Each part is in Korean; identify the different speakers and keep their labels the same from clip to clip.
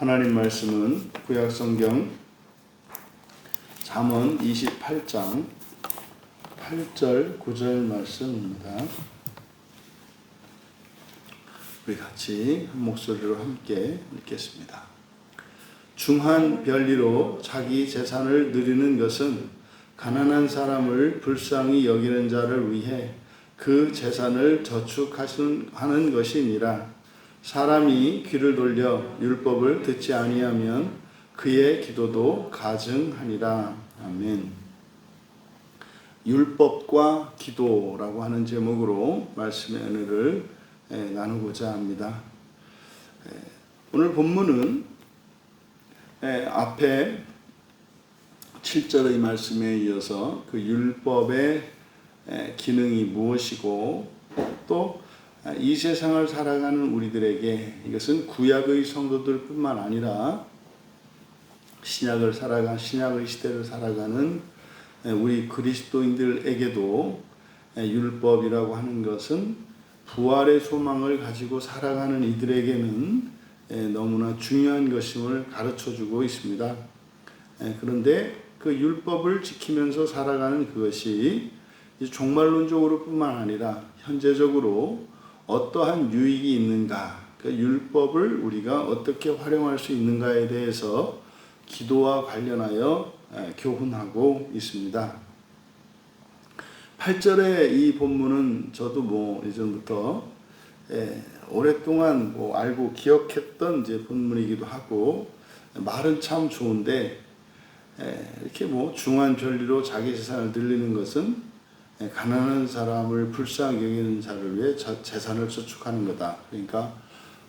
Speaker 1: 하나님 말씀은 구약성경 잠언 28장 8절 9절 말씀입니다. 우리 같이 한 목소리로 함께 읽겠습니다. 중한 별리로 자기 재산을 누리는 것은 가난한 사람을 불쌍히 여기는 자를 위해 그 재산을 저축하는 것이니라. 사람이 귀를 돌려 율법을 듣지 아니하면 그의 기도도 가증하니라. 아멘. 율법과 기도라고 하는 제목으로 말씀의 은혜를 나누고자 합니다. 오늘 본문은 앞에 7절의 말씀에 이어서 그 율법의 기능이 무엇이고 또 이 세상을 살아가는 우리들에게 이것은 구약의 성도들뿐만 아니라 신약의 시대를 살아가는 우리 그리스도인들에게도 율법이라고 하는 것은 부활의 소망을 가지고 살아가는 이들에게는 너무나 중요한 것임을 가르쳐주고 있습니다. 그런데 그 율법을 지키면서 살아가는 그것이 종말론적으로 뿐만 아니라 현재적으로 어떠한 유익이 있는가, 그 율법을 우리가 어떻게 활용할 수 있는가에 대해서 기도와 관련하여 교훈하고 있습니다. 8절의 이 본문은 저도 이전부터 오랫동안 알고 기억했던 이제 본문이기도 하고 말은 참 좋은데 이렇게 중한 별리로 자기 재산을 늘리는 것은 가난한 사람을 불쌍히 여기는 자를 위해 재산을 저축하는 거다. 그러니까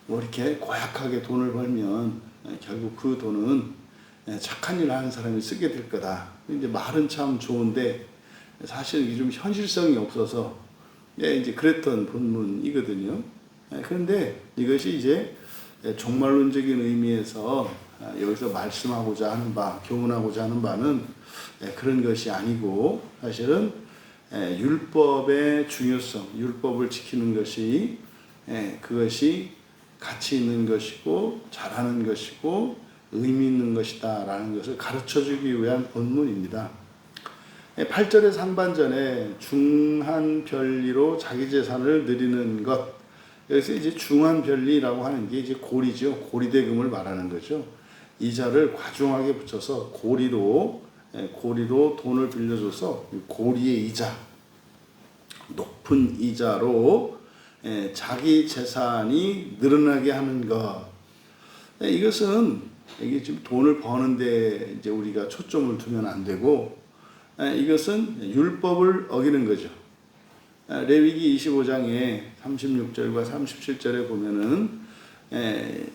Speaker 1: 이렇게 고약하게 돈을 벌면 결국 그 돈은 착한 일을 하는 사람이 쓰게 될 거다. 이제 말은 참 좋은데 사실 이게 좀 현실성이 없어서 이제 그랬던 본문이거든요. 그런데 이것이 이제 종말론적인 의미에서 여기서 말씀하고자 하는 바, 교훈하고자 하는 바는 그런 것이 아니고 사실은 율법의 중요성, 율법을 지키는 것이 그것이 가치 있는 것이고 잘하는 것이고 의미 있는 것이다 라는 것을 가르쳐주기 위한 본문입니다. 8절의 상반전에 중한 별리로 자기 재산을 누리는 것, 여기서 이제 중한 별리라고 하는 게 이제 고리죠. 고리대금을 말하는 거죠. 이자를 과중하게 붙여서 고리로 돈을 빌려줘서 고리의 이자, 높은 이자로 자기 재산이 늘어나게 하는 것. 이것은 이게 지금 돈을 버는데 이제 우리가 초점을 두면 안 되고 이것은 율법을 어기는 거죠. 레위기 25장에 36절과 37절에 보면은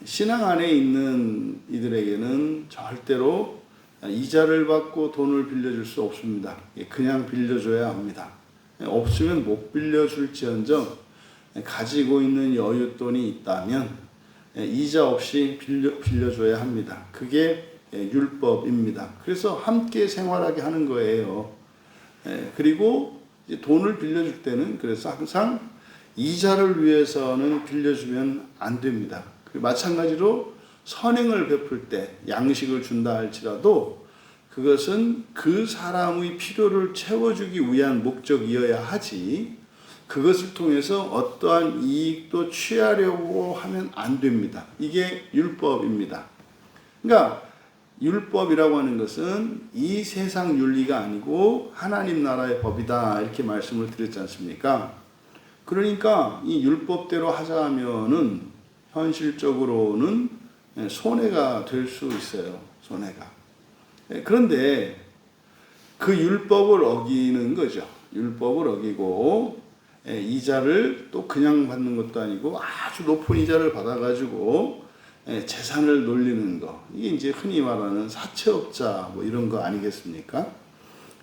Speaker 1: 신앙 안에 있는 이들에게는 절대로 이자를 받고 돈을 빌려줄 수 없습니다. 그냥 빌려줘야 합니다. 없으면 못 빌려줄지언정 가지고 있는 여윳돈이 있다면 이자 없이 빌려줘야 합니다. 그게 율법입니다. 그래서 함께 생활하게 하는 거예요. 그리고 돈을 빌려줄 때는 그래서 항상 이자를 위해서는 빌려주면 안 됩니다. 마찬가지로 선행을 베풀 때 양식을 준다 할지라도 그것은 그 사람의 필요를 채워주기 위한 목적이어야 하지 그것을 통해서 어떠한 이익도 취하려고 하면 안 됩니다. 이게 율법입니다. 그러니까 율법이라고 하는 것은 이 세상 윤리가 아니고 하나님 나라의 법이다 이렇게 말씀을 드렸지 않습니까? 그러니까 이 율법대로 하자 하면은 현실적으로는 손해가 될 수 있어요. 손해가. 그런데 그 율법을 어기는 거죠. 율법을 어기고 이자를 또 그냥 받는 것도 아니고 아주 높은 이자를 받아가지고 재산을 놀리는 거. 이게 이제 흔히 말하는 사채업자 이런 거 아니겠습니까?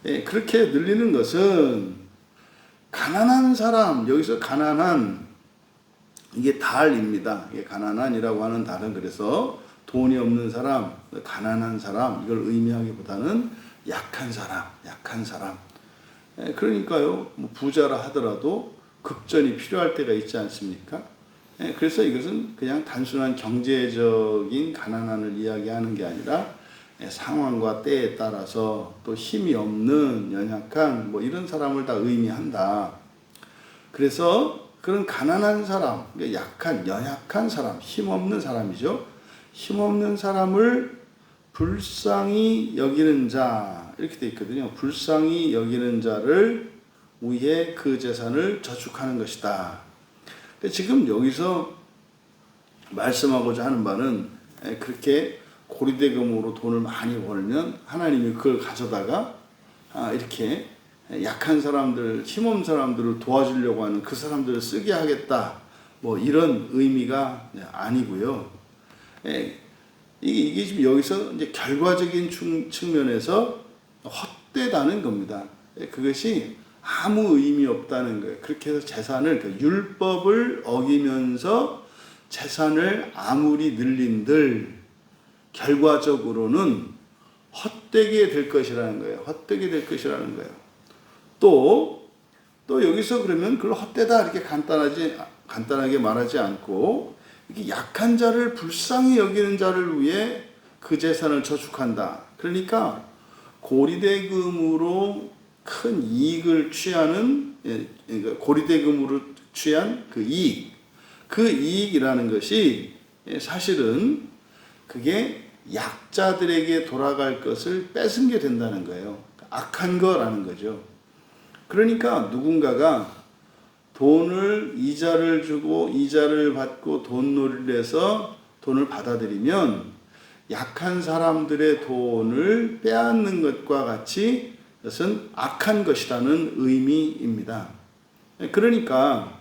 Speaker 1: 그렇게 늘리는 것은 가난한 사람, 여기서 가난한 이게 달입니다. 이게 가난한이라고 하는 달은 그래서 돈이 없는 사람, 가난한 사람 이걸 의미하기보다는 약한 사람. 그러니까요. 부자라 하더라도 급전이 필요할 때가 있지 않습니까? 그래서 이것은 그냥 단순한 경제적인 가난함을 이야기하는 게 아니라 상황과 때에 따라서 또 힘이 없는 연약한 뭐 이런 사람을 다 의미한다. 그래서 그런 가난한 사람, 약한, 연약한 사람, 힘없는 사람이죠. 힘없는 사람을 불쌍히 여기는 자, 이렇게 돼 있거든요. 불쌍히 여기는 자를 위해 그 재산을 저축하는 것이다. 지금 여기서 말씀하고자 하는 바는 그렇게 고리대금으로 돈을 많이 벌면 하나님이 그걸 가져다가 이렇게 약한 사람들, 힘없는 사람들을 도와주려고 하는 그 사람들을 쓰게 하겠다. 뭐 이런 의미가 아니고요. 이게 지금 여기서 이제 결과적인 측면에서 헛되다는 겁니다. 그것이 아무 의미 없다는 거예요. 그렇게 해서 재산을, 그 율법을 어기면서 재산을 아무리 늘린들 결과적으로는 헛되게 될 것이라는 거예요. 헛되게 될 것이라는 거예요. 또 여기서 그러면 그걸 헛되다 이렇게 간단하게 말하지 않고 이렇게 약한 자를 불쌍히 여기는 자를 위해 그 재산을 저축한다. 그러니까 고리대금으로 큰 이익을 취하는, 그러니까 고리대금으로 취한 그 이익이라는 것이 사실은 그게 약자들에게 돌아갈 것을 뺏은 게 된다는 거예요. 악한 거라는 거죠. 그러니까 누군가가 돈을 이자를 주고 이자를 받고 돈놀이를 해서 돈을 받아들이면 약한 사람들의 돈을 빼앗는 것과 같이 그것은 악한 것이라는 의미입니다. 그러니까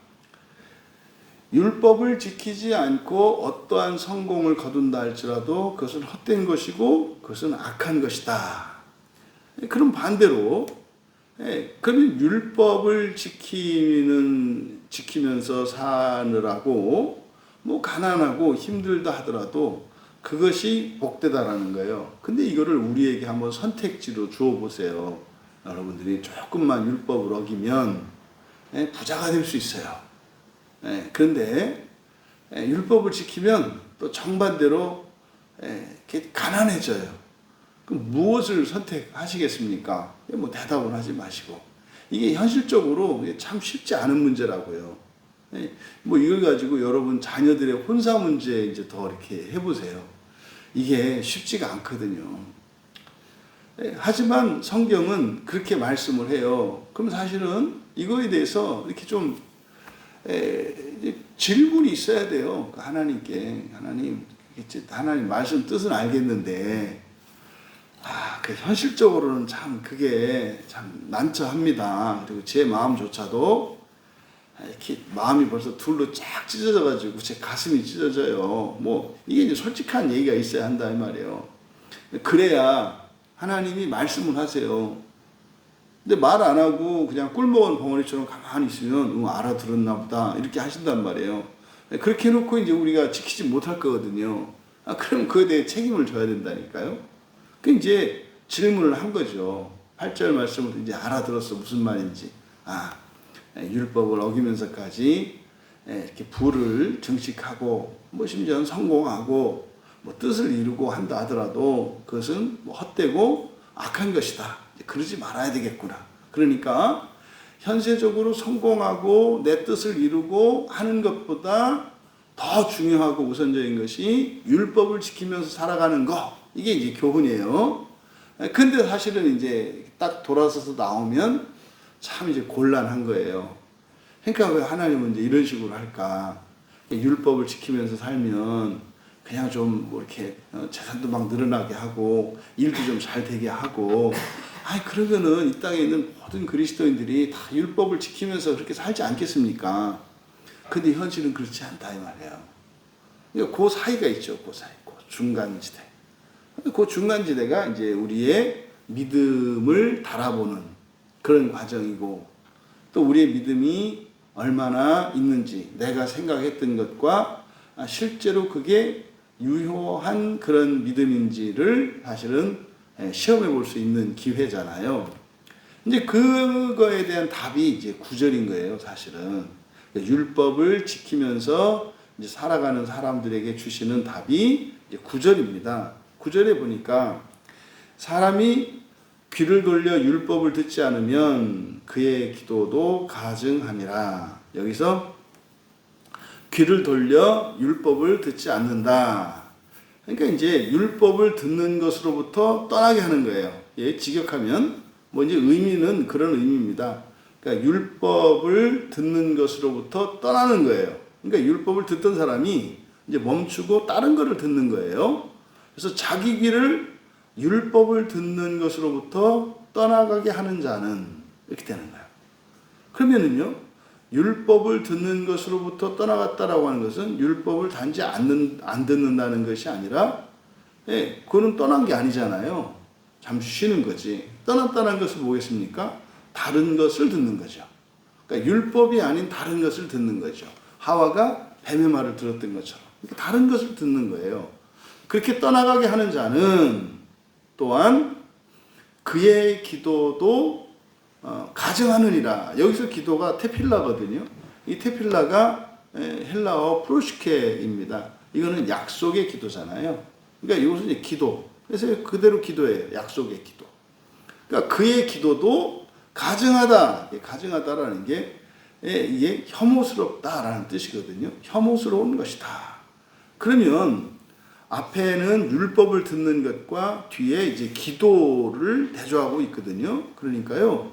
Speaker 1: 율법을 지키지 않고 어떠한 성공을 거둔다 할지라도 그것은 헛된 것이고 그것은 악한 것이다. 그럼 반대로 그러면 율법을 지키면서 사느라고 뭐 가난하고 힘들다 하더라도 그것이 복되다라는 거예요. 근데 이거를 우리에게 한번 선택지로 주어 보세요. 여러분들이 조금만 율법을 어기면 부자가 될 수 있어요. 그런데 율법을 지키면 또 정반대로 가난해져요. 그럼 무엇을 선택하시겠습니까? 뭐 대답을 하지 마시고. 이게 현실적으로 참 쉽지 않은 문제라고요. 뭐 이걸 가지고 여러분 자녀들의 혼사 문제 이제 더 이렇게 해보세요. 이게 쉽지가 않거든요. 하지만 성경은 그렇게 말씀을 해요. 그럼 사실은 이거에 대해서 이렇게 좀 질문이 있어야 돼요. 하나님께. 하나님 말씀 뜻은 알겠는데 그 현실적으로는 참 그게 참 난처합니다. 그리고 제 마음조차도 이렇게 마음이 벌써 둘로 쫙 찢어져가지고 제 가슴이 찢어져요. 뭐 이게 이제 솔직한 얘기가 있어야 한다 이 말이에요. 그래야 하나님이 말씀을 하세요. 근데 말 안 하고 그냥 꿀먹은 벙어리처럼 가만히 있으면 알아들었나 보다 이렇게 하신단 말이에요. 그렇게 해놓고 이제 우리가 지키지 못할 거거든요. 그럼 그에 대해 책임을 져야 된다니까요. 그 이제 질문을 한 거죠. 8절 말씀을 이제 알아들었어 무슨 말인지. 율법을 어기면서까지 이렇게 부를 증식하고 뭐 심지어는 성공하고 뭐 뜻을 이루고 한다 하더라도 그것은 뭐 헛되고 악한 것이다. 그러지 말아야 되겠구나. 그러니까 현세적으로 성공하고 내 뜻을 이루고 하는 것보다 더 중요하고 우선적인 것이 율법을 지키면서 살아가는 거. 이게 이제 교훈이에요. 근데 사실은 이제 딱 돌아서서 나오면 참 이제 곤란한 거예요. 그러니까 왜 하나님은 이제 이런 식으로 할까? 율법을 지키면서 살면 그냥 좀 뭐 이렇게 재산도 막 늘어나게 하고 일도 좀 잘 되게 하고 그러면은 이 땅에 있는 모든 그리스도인들이 다 율법을 지키면서 그렇게 살지 않겠습니까? 근데 현실은 그렇지 않다 이 말이에요. 그 사이가 있죠. 그 사이, 그 중간지대. 그 중간지대가 이제 우리의 믿음을 달아보는 그런 과정이고 또 우리의 믿음이 얼마나 있는지 내가 생각했던 것과 실제로 그게 유효한 그런 믿음인지를 사실은 시험해 볼 수 있는 기회잖아요. 이제 그거에 대한 답이 이제 9절인 거예요, 사실은. 율법을 지키면서 이제 살아가는 사람들에게 주시는 답이 이제 9절입니다. 9절에 보니까 사람이 귀를 돌려 율법을 듣지 않으면 그의 기도도 가증함이라. 여기서 귀를 돌려 율법을 듣지 않는다. 그러니까 이제 율법을 듣는 것으로부터 떠나게 하는 거예요. 예, 직역하면 뭐 이제 의미는 그런 의미입니다. 그러니까 율법을 듣는 것으로부터 떠나는 거예요. 그러니까 율법을 듣던 사람이 이제 멈추고 다른 거를 듣는 거예요. 그래서 자기 귀를 율법을 듣는 것으로부터 떠나가게 하는 자는 이렇게 되는 거예요. 그러면은요, 율법을 듣는 것으로부터 떠나갔다라고 하는 것은 율법을 단지 안 듣는다는 것이 아니라, 예, 그거는 떠난 게 아니잖아요. 잠시 쉬는 거지. 떠났다는 것은 뭐겠습니까? 다른 것을 듣는 거죠. 그러니까 율법이 아닌 다른 것을 듣는 거죠. 하와가 뱀의 말을 들었던 것처럼. 그러니까 다른 것을 듣는 거예요. 그렇게 떠나가게 하는 자는 또한 그의 기도도 가증하느니라. 여기서 기도가 테필라거든요. 이 테필라가 헬라어 프로시케입니다. 이거는 약속의 기도잖아요. 그러니까 이것은 이제 기도. 그래서 그대로 기도예요. 약속의 기도. 그러니까 그의 기도도 가증하다. 가증하다라는 게 이게 혐오스럽다라는 뜻이거든요. 혐오스러운 것이다. 그러면 앞에는 율법을 듣는 것과 뒤에 이제 기도를 대조하고 있거든요. 그러니까요,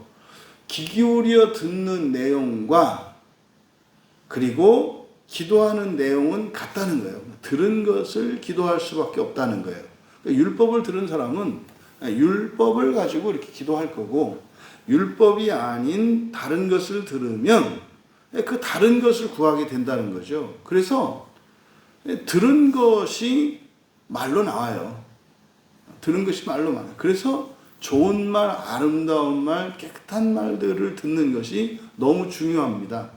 Speaker 1: 귀 기울여 듣는 내용과 그리고 기도하는 내용은 같다는 거예요. 들은 것을 기도할 수밖에 없다는 거예요. 그러니까 율법을 들은 사람은 율법을 가지고 이렇게 기도할 거고, 율법이 아닌 다른 것을 들으면 그 다른 것을 구하게 된다는 거죠. 그래서 들은 것이 말로 나와요. 들은 것이 말로 나와요. 그래서 좋은 말, 아름다운 말, 깨끗한 말들을 듣는 것이 너무 중요합니다.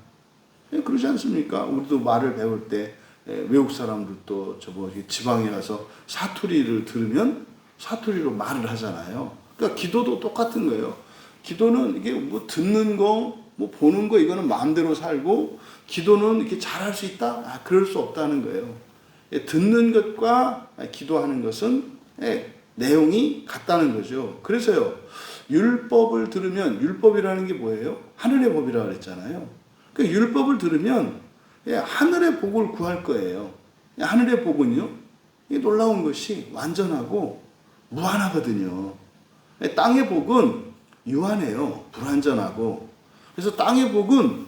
Speaker 1: 그러지 않습니까? 우리도 말을 배울 때 외국 사람들도 지방에 가서 사투리를 들으면 사투리로 말을 하잖아요. 그러니까 기도도 똑같은 거예요. 기도는 이게 뭐 듣는 거, 뭐 보는 거 이거는 마음대로 살고, 기도는 이렇게 잘할 수 있다? 그럴 수 없다는 거예요. 듣는 것과 기도하는 것은 내용이 같다는 거죠. 그래서요, 율법을 들으면, 율법이라는 게 뭐예요? 하늘의 법이라고 그랬잖아요. 그 율법을 들으면 하늘의 복을 구할 거예요. 하늘의 복은요, 이 놀라운 것이 완전하고 무한하거든요. 땅의 복은 유한해요. 불완전하고. 그래서 땅의 복은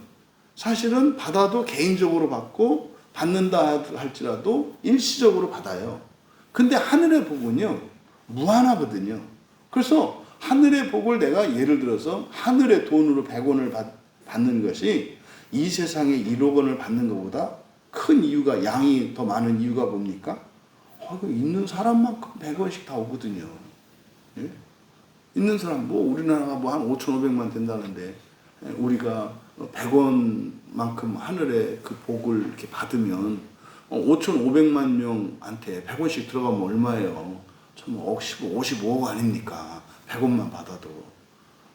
Speaker 1: 사실은 받아도 개인적으로 받고, 받는다 할지라도 일시적으로 받아요. 근데 하늘의 복은요, 무한하거든요. 그래서 하늘의 복을 내가 예를 들어서 하늘의 돈으로 100원을 받는 것이 이 세상에 1억 원을 받는 것보다 큰 이유가, 양이 더 많은 이유가 뭡니까? 있는 사람만큼 100원씩 다 오거든요. 예? 있는 사람, 우리나라가 한 5,500만 된다는데, 우리가 100원만큼 하늘의 그 복을 이렇게 받으면 5,500만 명한테 100원씩 들어가면 얼마예요? 참 55억 아닙니까? 100원만 받아도.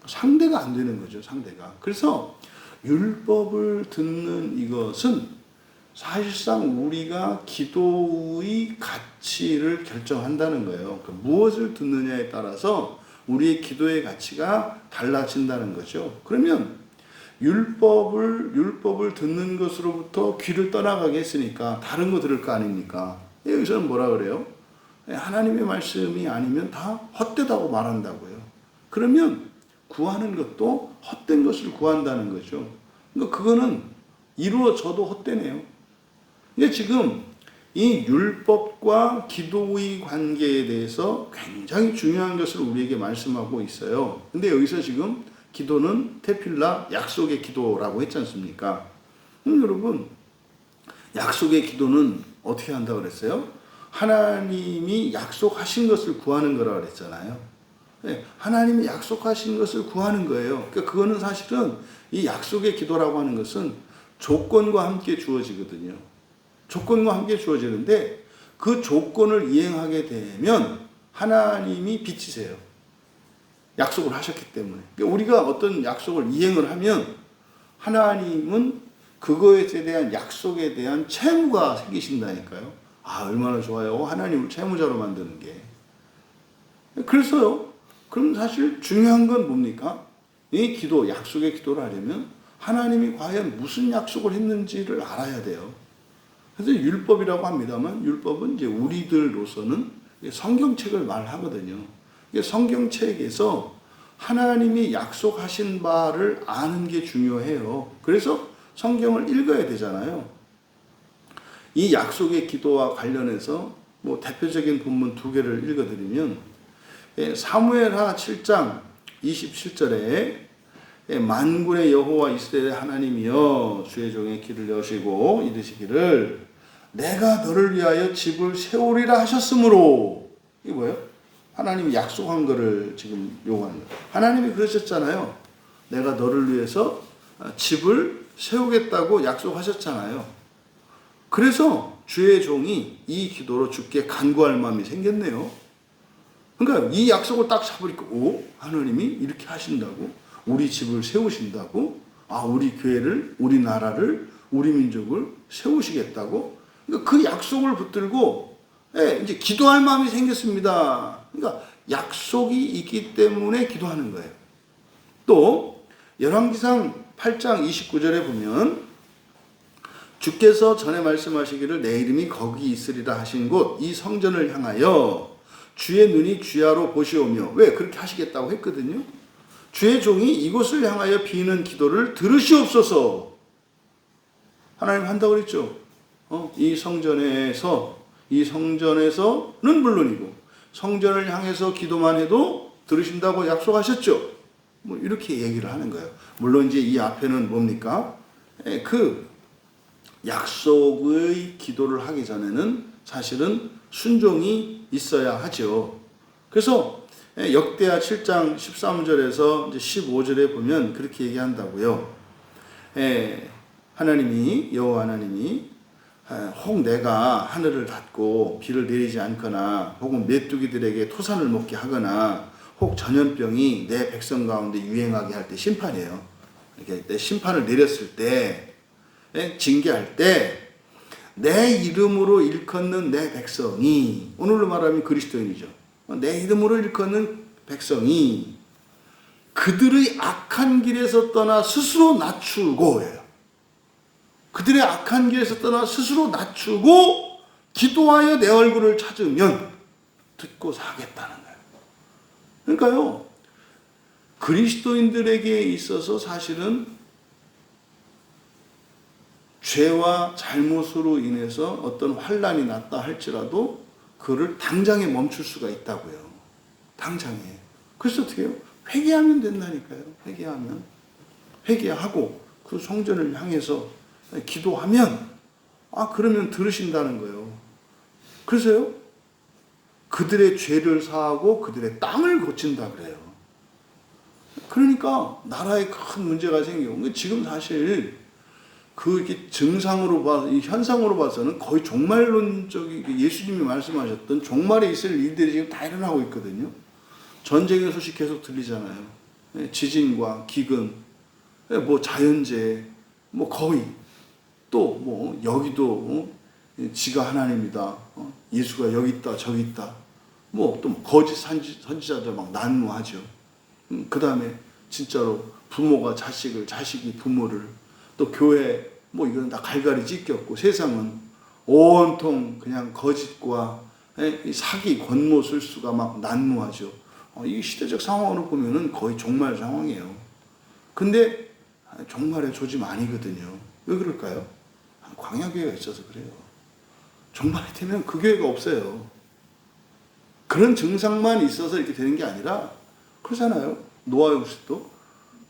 Speaker 1: 상대가 안 되는 거죠, 상대가. 그래서 율법을 듣는 이것은 사실상 우리가 기도의 가치를 결정한다는 거예요. 그러니까 무엇을 듣느냐에 따라서 우리의 기도의 가치가 달라진다는 거죠. 그러면 율법을 듣는 것으로부터 귀를 떠나가게 했으니까 다른 거 들을 거 아닙니까? 여기서는 뭐라 그래요? 하나님의 말씀이 아니면 다 헛되다고 말한다고요. 그러면 구하는 것도 헛된 것을 구한다는 거죠. 그러니까 그거는 이루어져도 헛되네요. 근데 지금 이 율법과 기도의 관계에 대해서 굉장히 중요한 것을 우리에게 말씀하고 있어요. 근데 여기서 지금 기도는 테필라, 약속의 기도라고 했지 않습니까? 여러분, 약속의 기도는 어떻게 한다고 그랬어요? 하나님이 약속하신 것을 구하는 거라고 그랬잖아요. 하나님이 약속하신 것을 구하는 거예요. 그러니까 그거는 사실은 이 약속의 기도라고 하는 것은 조건과 함께 주어지거든요. 조건과 함께 주어지는데 그 조건을 이행하게 되면 하나님이 빚지세요. 약속을 하셨기 때문에. 그러니까 우리가 어떤 약속을 이행을 하면 하나님은 그거에 대한 약속에 대한 채무가 생기신다니까요. 아, 얼마나 좋아요. 하나님을 채무자로 만드는 게. 그래서요. 그럼 사실 중요한 건 뭡니까? 이 기도, 약속의 기도를 하려면 하나님이 과연 무슨 약속을 했는지를 알아야 돼요. 그래서 율법이라고 합니다만 율법은 이제 우리들로서는 성경책을 말하거든요. 성경책에서 하나님이 약속하신 바를 아는 게 중요해요. 그래서 성경을 읽어야 되잖아요. 이 약속의 기도와 관련해서 뭐 대표적인 본문 두 개를 읽어드리면 사무엘하 7장 27절에 만군의 여호와 이스라엘의 하나님이여 주의 종의 길을 여시고 이르시기를 내가 너를 위하여 집을 세우리라 하셨으므로. 이게 뭐예요? 하나님이 약속한 거를 지금 요구하는 거예요. 하나님이 그러셨잖아요. 내가 너를 위해서 집을 세우겠다고 약속하셨잖아요. 그래서 주의 종이 이 기도로 주께 간구할 마음이 생겼네요. 그러니까 이 약속을 딱 잡으니까 오, 하나님이 이렇게 하신다고? 우리 집을 세우신다고? 아, 우리 교회를, 우리 나라를, 우리 민족을 세우시겠다고? 그러니까 그 약속을 붙들고 이제 기도할 마음이 생겼습니다. 그러니까 약속이 있기 때문에 기도하는 거예요. 또 열왕기상 8장 29절에 보면 주께서 전에 말씀하시기를 내 이름이 거기 있으리라 하신 곳 이 성전을 향하여 주의 눈이 주야로 보시오며. 왜 그렇게 하시겠다고 했거든요. 주의 종이 이곳을 향하여 비는 기도를 들으시옵소서. 하나님 한다고 그랬죠. 이 성전에서는 물론이고 성전을 향해서 기도만 해도 들으신다고 약속하셨죠. 뭐 이렇게 얘기를 하는 거예요. 물론 이제 이 앞에는 뭡니까? 그 약속의 기도를 하기 전에는 사실은 순종이 있어야 하죠. 그래서 역대하 7장 13절에서 이제 15절에 보면 그렇게 얘기한다고요. 하나님이 여호와 하나님이 혹 내가 하늘을 닫고 비를 내리지 않거나 혹은 메뚜기들에게 토산을 먹게 하거나 혹 전염병이 내 백성 가운데 유행하게 할 때 심판이에요. 이렇게 내 심판을 내렸을 때 징계할 때 내 이름으로 일컫는 내 백성이, 오늘로 말하면 그리스도인이죠. 내 이름으로 일컫는 백성이 그들의 악한 길에서 떠나 스스로 낮추고 해요. 그들의 악한 길에서 떠나 스스로 낮추고 기도하여 내 얼굴을 찾으면 듣고 사겠다는 거예요. 그러니까요, 그리스도인들에게 있어서 사실은 죄와 잘못으로 인해서 어떤 환난이 났다 할지라도 그를 당장에 멈출 수가 있다고요. 당장에. 그래서 어떻게 해요? 회개하면 된다니까요. 회개하고 그 성전을 향해서 기도하면 그러면 들으신다는 거예요. 그래서요, 그들의 죄를 사하고 그들의 땅을 고친다 그래요. 그러니까 나라에 큰 문제가 생기고, 지금 사실 그 증상으로 봐서, 이 현상으로 봐서는 거의 종말론적인 예수님이 말씀하셨던 종말에 있을 일들이 지금 다 일어나고 있거든요. 전쟁의 소식 계속 들리잖아요. 지진과 기근, 뭐 자연재해, 뭐 거의 또 뭐 여기도 지가 하나님이다. 예수가 여기 있다, 저기 있다. 뭐 또 거짓 선지자들 막 난무하죠. 그 다음에 진짜로 부모가 자식을, 자식이 부모를, 또 교회 뭐 이건 다 갈갈이 찢겼고 세상은 온통 그냥 거짓과 사기, 권모술수가 막 난무하죠. 이 시대적 상황으로 보면은 거의 종말 상황이에요. 근데 종말의 조짐 아니거든요. 왜 그럴까요? 광야교회가 있어서 그래요. 종말이 되면 그 교회가 없어요. 그런 증상만 있어서 이렇게 되는 게 아니라 그러잖아요. 노아 역시도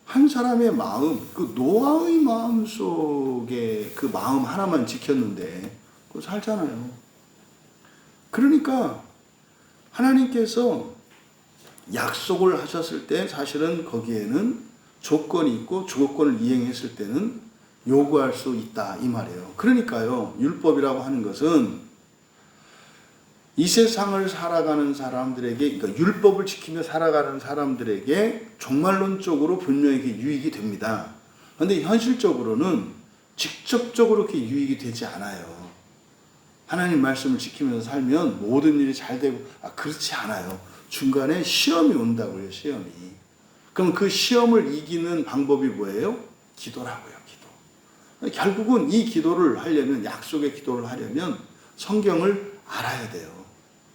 Speaker 1: 한 사람의 마음, 그 노아의 마음 속에 그 마음 하나만 지켰는데 그거 살잖아요. 그러니까 하나님께서 약속을 하셨을 때 사실은 거기에는 조건이 있고 조건을 이행했을 때는 요구할 수 있다 이 말이에요. 그러니까요, 율법이라고 하는 것은 이 세상을 살아가는 사람들에게, 그러니까 율법을 지키며 살아가는 사람들에게 종말론적으로 분명히 유익이 됩니다. 그런데 현실적으로는 직접적으로 그렇게 유익이 되지 않아요. 하나님 말씀을 지키면서 살면 모든 일이 잘 되고, 그렇지 않아요. 중간에 시험이 온다고요, 시험이. 그럼 그 시험을 이기는 방법이 뭐예요? 기도라고요, 기도. 결국은 이 기도를 하려면, 약속의 기도를 하려면 성경을 알아야 돼요.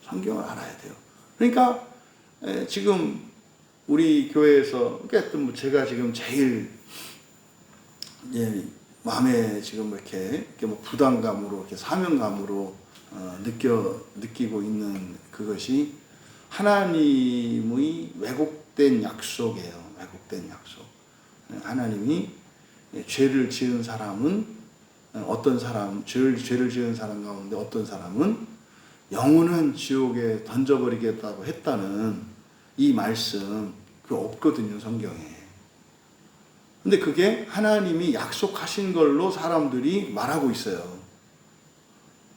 Speaker 1: 성경을 알아야 돼요. 그러니까 지금 우리 교회에서, 그러니까 뭐 제가 지금 제일 마음에 지금 이렇게 뭐 부담감으로, 이렇게 사명감으로 느끼고 있는 그것이 하나님의 왜곡된 약속이에요. 왜곡된 약속. 하나님이 죄를 지은 사람은 어떤 사람, 죄를 지은 사람 가운데 어떤 사람은 영원한 지옥에 던져버리겠다고 했다는 이 말씀, 그게 없거든요, 성경에. 근데 그게 하나님이 약속하신 걸로 사람들이 말하고 있어요.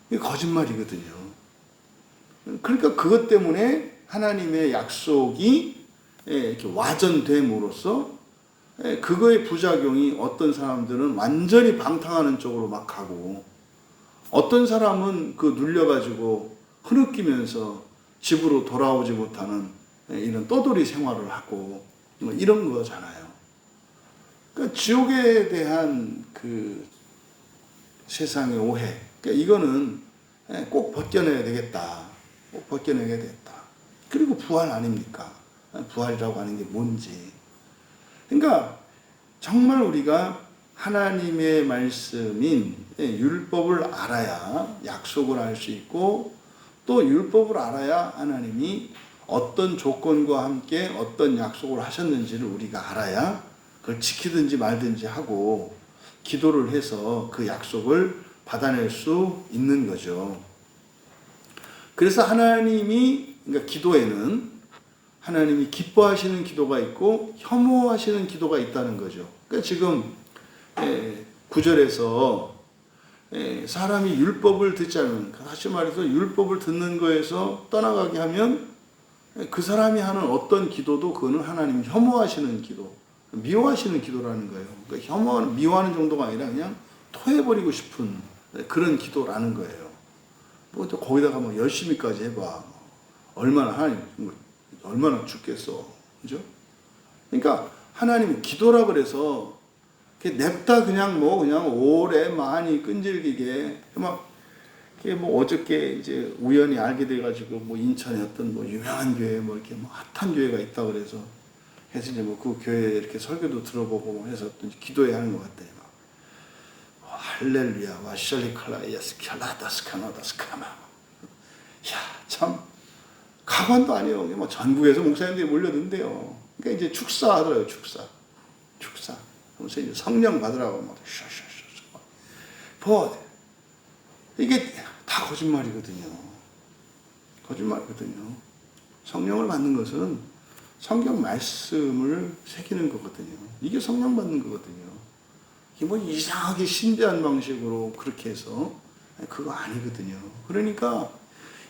Speaker 1: 이게 거짓말이거든요. 그러니까 그것 때문에 하나님의 약속이 이렇게 와전됨으로써 그거의 부작용이 어떤 사람들은 완전히 방탕하는 쪽으로 막 가고, 어떤 사람은 그 눌려가지고 흐느끼면서 집으로 돌아오지 못하는 이런 떠돌이 생활을 하고, 뭐 이런 거잖아요. 그러니까 지옥에 대한 그 세상의 오해, 그러니까 이거는 꼭 벗겨내야 되겠다. 꼭 벗겨내야 되겠다. 그리고 부활 아닙니까? 부활이라고 하는 게 뭔지. 그러니까 정말 우리가 하나님의 말씀인 율법을 알아야 약속을 알 수 있고, 또 율법을 알아야 하나님이 어떤 조건과 함께 어떤 약속을 하셨는지를 우리가 알아야 그걸 지키든지 말든지 하고 기도를 해서 그 약속을 받아낼 수 있는 거죠. 그래서 하나님이, 그러니까 기도에는 하나님이 기뻐하시는 기도가 있고 혐오하시는 기도가 있다는 거죠. 그러니까 지금 9절에서 사람이 율법을 듣지 않으면, 다시 말해서 율법을 듣는 거에서 떠나가게 하면 그 사람이 하는 어떤 기도도 그거는 하나님이 혐오하시는 기도, 미워하시는 기도라는 거예요. 그러니까 미워하는 정도가 아니라 그냥 토해버리고 싶은 그런 기도라는 거예요. 뭐 또 거기다가 뭐 열심히까지 해봐. 얼마나 죽겠어. 그죠? 그러니까 하나님은 기도라 그래서 냅다 그냥 오래 많이 끈질기게 이게 뭐 어저께 이제 우연히 알게 돼가지고 뭐 인천에 어떤 뭐 유명한 교회 뭐 이렇게 뭐 핫한 교회가 있다 그래서 이제 뭐 그 교회 이렇게 설교도 들어보고 해서 기도해야 하는 것 같아요. 할렐루야 와샬리칼라이아스 캬라다스카나다스카마. 야, 참 가관도 아니에요. 뭐 전국에서 목사님들이 몰려든대요. 그러니까 이제 축사하더라고요. 축사. 그래서 이제 성령 받으라고 막 샤샤샤. 이게 다 거짓말이거든요. 성령을 받는 것은 성경 말씀을 새기는 거거든요. 이게 성령 받는 거거든요. 이게 뭐 이상하게 신비한 방식으로 그렇게 해서 그거 아니거든요. 그러니까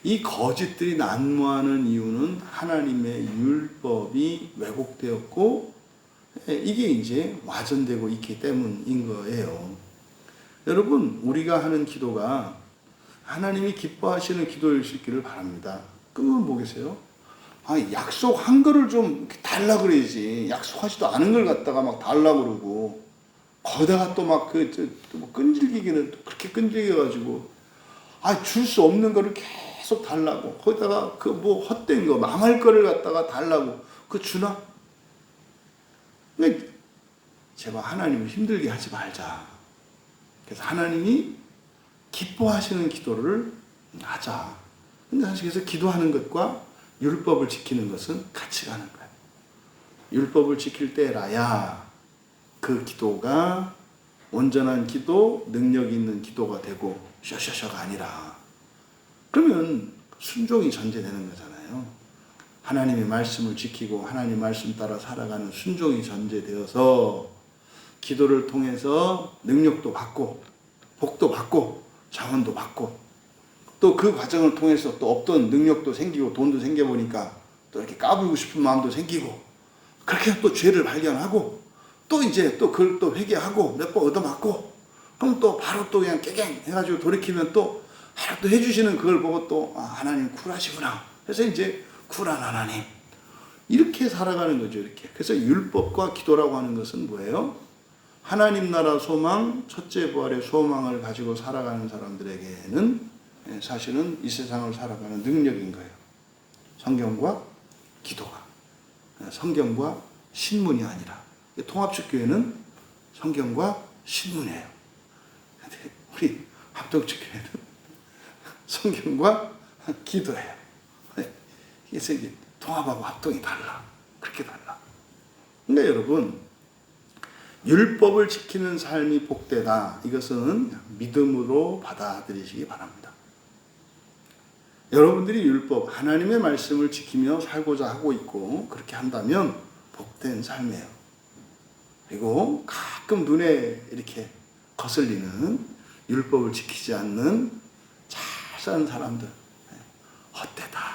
Speaker 1: 이 거짓들이 난무하는 이유는 하나님의 율법이 왜곡되었고 이게 이제 와전되고 있기 때문인 거예요. 여러분, 우리가 하는 기도가 하나님이 기뻐하시는 기도일 수 있기를 바랍니다. 그건 뭐겠어요? 약속한 거를 좀 달라 그래야지. 약속하지도 않은 걸 갖다가 막 달라 그러고, 거기다가 또 막 뭐 끈질기기는 또 그렇게 끈질겨가지고, 줄 수 없는 거를 계속 달라고. 거기다가 그 뭐 헛된 거, 망할 거를 갖다가 달라고. 그거 주나? 그러니까 제발 하나님을 힘들게 하지 말자. 그래서 하나님이 기뻐하시는 기도를 하자. 근데 사실 그래서 기도하는 것과 율법을 지키는 것은 같이 가는 거예요. 율법을 지킬 때라야 그 기도가 온전한 기도, 능력 있는 기도가 되고 셔셔셔가 아니라, 그러면 순종이 전제되는 거잖아요. 하나님의 말씀을 지키고 하나님 말씀 따라 살아가는 순종이 전제되어서 기도를 통해서 능력도 받고 복도 받고 자원도 받고, 또 그 과정을 통해서 또 없던 능력도 생기고 돈도 생겨보니까 또 이렇게 까불고 싶은 마음도 생기고, 그렇게 또 죄를 발견하고 또 이제 또 그걸 또 회개하고 몇 번 얻어맞고 그럼 또 바로 또 그냥 깨갱 해가지고 돌이키면 또 하나 또 해주시는 그걸 보고 또 하나님 쿨하시구나. 그래서 이제 쿨한 하나님. 이렇게 살아가는 거죠. 이렇게. 그래서 율법과 기도라고 하는 것은 뭐예요? 하나님 나라 소망, 첫째 부활의 소망을 가지고 살아가는 사람들에게는 사실은 이 세상을 살아가는 능력인 거예요. 성경과 기도가. 성경과 신문이 아니라. 통합축교회는 성경과 신문이에요. 근데 우리 합동축교회는 성경과 기도예요. 그래서 이게 통합하고 합동이 달라. 그렇게 달라. 그러니까 여러분, 율법을 지키는 삶이 복되다. 이것은 믿음으로 받아들이시기 바랍니다. 여러분들이 율법, 하나님의 말씀을 지키며 살고자 하고 있고 그렇게 한다면 복된 삶이에요. 그리고 가끔 눈에 이렇게 거슬리는 율법을 지키지 않는 잘 사는 사람들, 헛되다.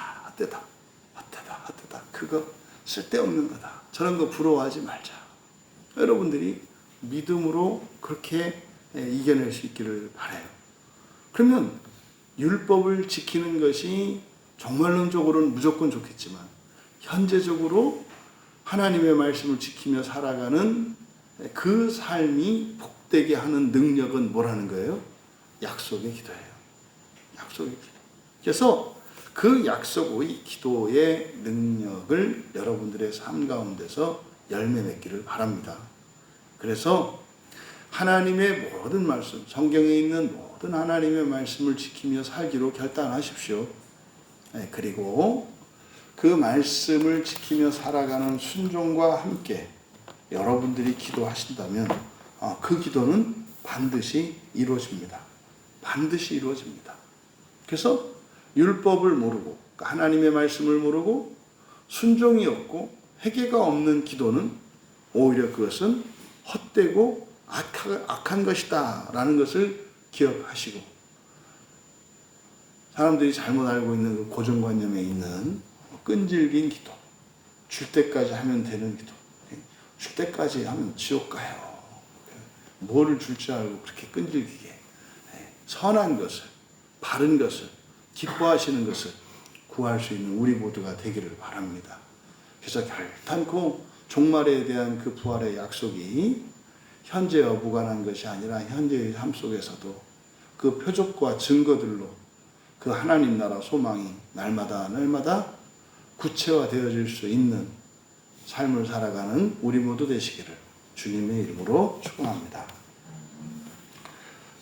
Speaker 1: 그거 쓸데없는 거다. 저런 거 부러워하지 말자. 여러분들이 믿음으로 그렇게 이겨낼 수 있기를 바라요. 그러면 율법을 지키는 것이 종말론적으로는 무조건 좋겠지만 현재적으로 하나님의 말씀을 지키며 살아가는 그 삶이 복되게 하는 능력은 뭐라는 거예요? 약속의 기도예요. 약속의 기도. 그래서 그 약속의 기도의 능력을 여러분들의 삶 가운데서 열매 맺기를 바랍니다. 그래서 하나님의 모든 말씀, 성경에 있는 모든 하나님의 말씀을 지키며 살기로 결단하십시오. 그리고 그 말씀을 지키며 살아가는 순종과 함께 여러분들이 기도하신다면 그 기도는 반드시 이루어집니다. 반드시 이루어집니다. 그래서 율법을 모르고 하나님의 말씀을 모르고 순종이 없고 회개가 없는 기도는 오히려 그것은 헛되고 악한 것이다 라는 것을 기억하시고, 사람들이 잘못 알고 있는 그 고정관념에 있는 끈질긴 기도, 줄 때까지 하면 되는 기도, 줄 때까지 하면 지옥 가요. 뭐를 줄 줄 알고 그렇게 끈질기게 선한 것을, 바른 것을, 기뻐하시는 것을 구할 수 있는 우리 모두가 되기를 바랍니다. 그래서 결단코 종말에 대한 그 부활의 약속이 현재와 무관한 것이 아니라 현재의 삶 속에서도 그 표적과 증거들로 그 하나님 나라 소망이 날마다 구체화되어질 수 있는 삶을 살아가는 우리 모두 되시기를 주님의 이름으로 축원합니다.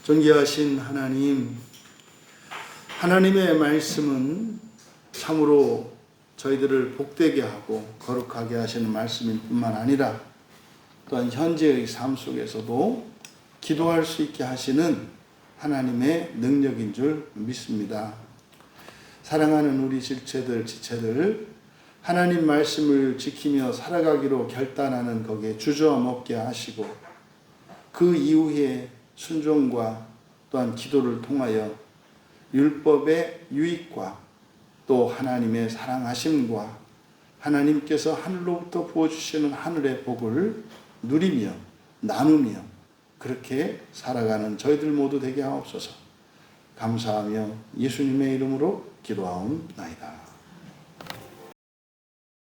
Speaker 1: 존귀하신 하나님, 하나님의 말씀은 참으로 저희들을 복되게 하고 거룩하게 하시는 말씀일 뿐만 아니라 또한 현재의 삶 속에서도 기도할 수 있게 하시는 하나님의 능력인 줄 믿습니다. 사랑하는 우리 지체들 하나님 말씀을 지키며 살아가기로 결단하는 거기에 주저먹게 하시고 그 이후에 순종과 또한 기도를 통하여 율법의 유익과 또 하나님의 사랑하심과 하나님께서 하늘로부터 부어주시는 하늘의 복을 누리며 나누며 그렇게 살아가는 저희들 모두 되게 하옵소서. 감사하며 예수님의 이름으로 기도하옵나이다.